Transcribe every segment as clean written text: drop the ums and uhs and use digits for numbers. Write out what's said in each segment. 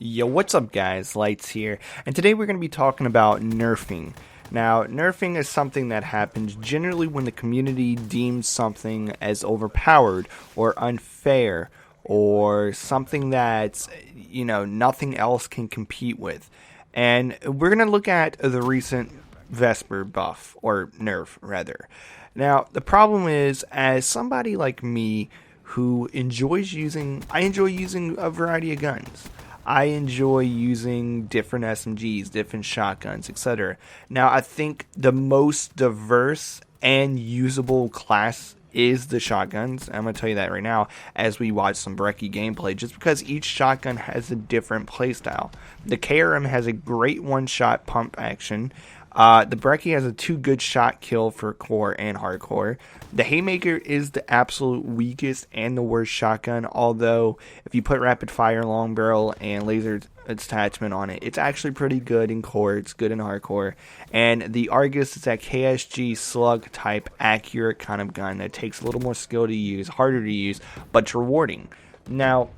Yo, what's up guys, Lights here, and today we're going to be talking about nerfing. Now, nerfing is something that happens generally when the community deems something as overpowered or unfair or something that, nothing else can compete with. And we're going to look at the recent Vesper buff, or nerf rather. Now, the problem is, as somebody like me who I enjoy using a variety of guns. I enjoy using different SMGs, different shotguns, etc. Now, I think the most diverse and usable class is the shotguns. I'm going to tell you that right now as we watch some Brecci gameplay, just because each shotgun has a different playstyle. The KRM has a great one-shot pump action. The Brecci has a 2 good shot kill for core and hardcore. The Haymaker is the absolute weakest and the worst shotgun, although if you put rapid fire, long barrel, and laser attachment on it, it's actually pretty good in core, it's good in hardcore. And the Argus is that KSG slug type accurate kind of gun that takes a little more skill to use, harder to use, but it's rewarding. Now,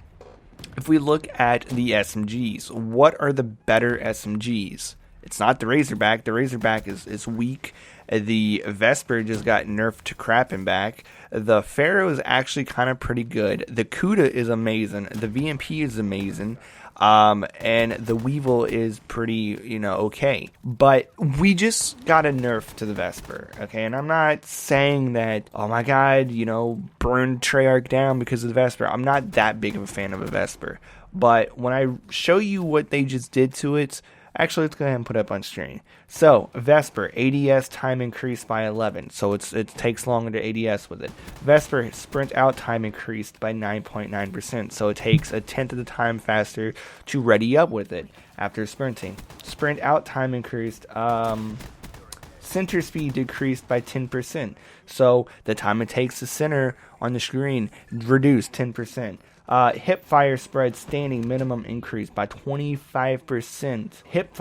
if we look at the SMGs, what are the better SMGs? It's not the Razorback. The Razorback is weak. The Vesper just got nerfed to crap and back. The Pharaoh is actually kind of pretty good. The Kuda is amazing. The VMP is amazing. And the Weevil is pretty, okay. But we just got a nerf to the Vesper, okay? And I'm not saying that, oh my god, burn Treyarch down because of the Vesper. I'm not that big of a fan of a Vesper. But when I show you what they just did to it, actually, let's go ahead and put it up on screen. So, Vesper, ADS time increased by 11, so it takes longer to ADS with it. Vesper, sprint out time increased by 9.9%, so it takes a tenth of the time faster to ready up with it after sprinting. Sprint out time increased, center speed decreased by 10%, so the time it takes to center on the screen reduced 10%. Hip fire spread standing minimum increased by 25%. Hip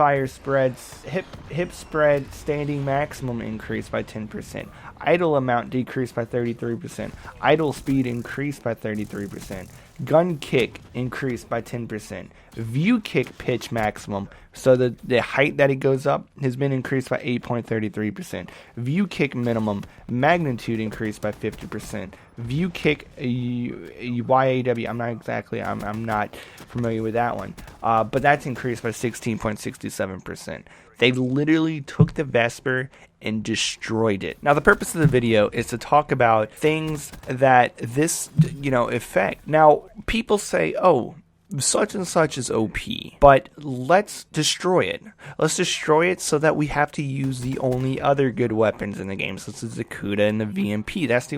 spread standing maximum increased by 10%. Idle amount decreased by 33%. Idle speed increased by 33%. Gun kick increased by 10%. View kick pitch maximum, so the height that it goes up has been increased by 8.33%. View kick minimum magnitude increased by 50%. View kick YAW, I'm not familiar with that one, but that's increased by 16.67%. They literally took the Vesper and destroyed it. Now, the purpose of the video is to talk about things that this, affect. Now, people say, oh, such and such is OP, but let's destroy it. Let's destroy it so that we have to use the only other good weapons in the game, such as the Kuda and the VMP. That's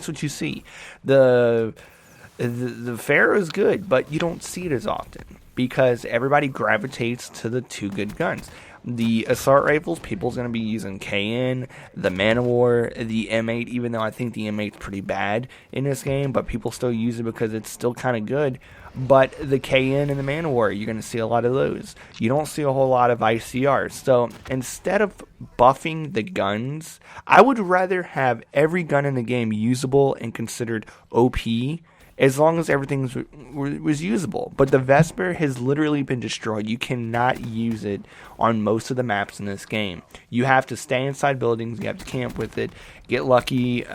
what you see. The Pharaoh is good, but you don't see it as often because everybody gravitates to the 2 good guns. The assault rifles, people's going to be using KN, the Man-O-War, the M8, even though I think the M8's pretty bad in this game, but people still use it because it's still kind of good. But the KN and the Man-O-War, you're going to see a lot of those. You don't see a whole lot of ICRs. So instead of buffing the guns, I would rather have every gun in the game usable and considered OP, as long as everything was usable. But the Vesper has literally been destroyed. You cannot use it on most of the maps in this game. You have to stay inside buildings, you have to camp with it, get lucky,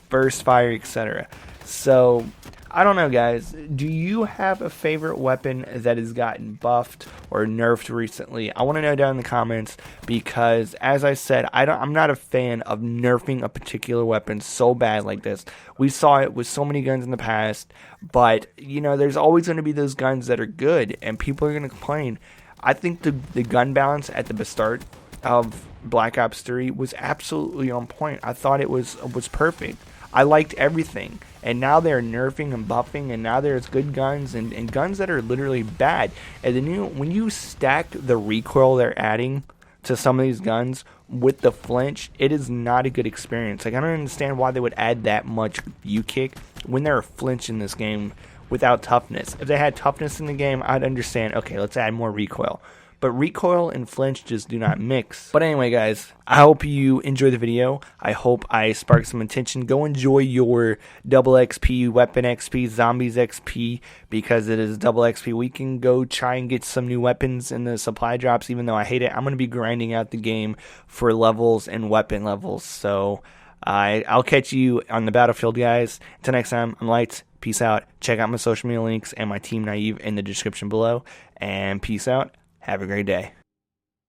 burst fire, etc. So, I don't know, guys. Do you have a favorite weapon that has gotten buffed or nerfed recently? I want to know down in the comments because, as I said, I'm not a fan of nerfing a particular weapon so bad like this. We saw it with so many guns in the past, but, there's always going to be those guns that are good, and people are going to complain. I think the gun balance at the start of Black Ops 3 was absolutely on point. I thought it was perfect. I liked everything, and now they're nerfing and buffing, and now there's good guns and guns that are literally bad. And then when you stack the recoil they're adding to some of these guns with the flinch, it is not a good experience. Like, I don't understand why they would add that much view kick when they're a flinch in this game without toughness. If they had toughness in the game, I'd understand, okay, let's add more recoil. but recoil and flinch just do not mix. But anyway, guys, I hope you enjoy the video. I hope I sparked some attention. Go enjoy your double XP, weapon XP, zombies XP, because it is double XP. We can go try and get some new weapons in the supply drops, even though I hate it. I'm going to be grinding out the game for levels and weapon levels. So I'll catch you on the battlefield, guys. Until next time, I'm Lights. Peace out. Check out my social media links and my team Naive in the description below. And peace out. Have a great day.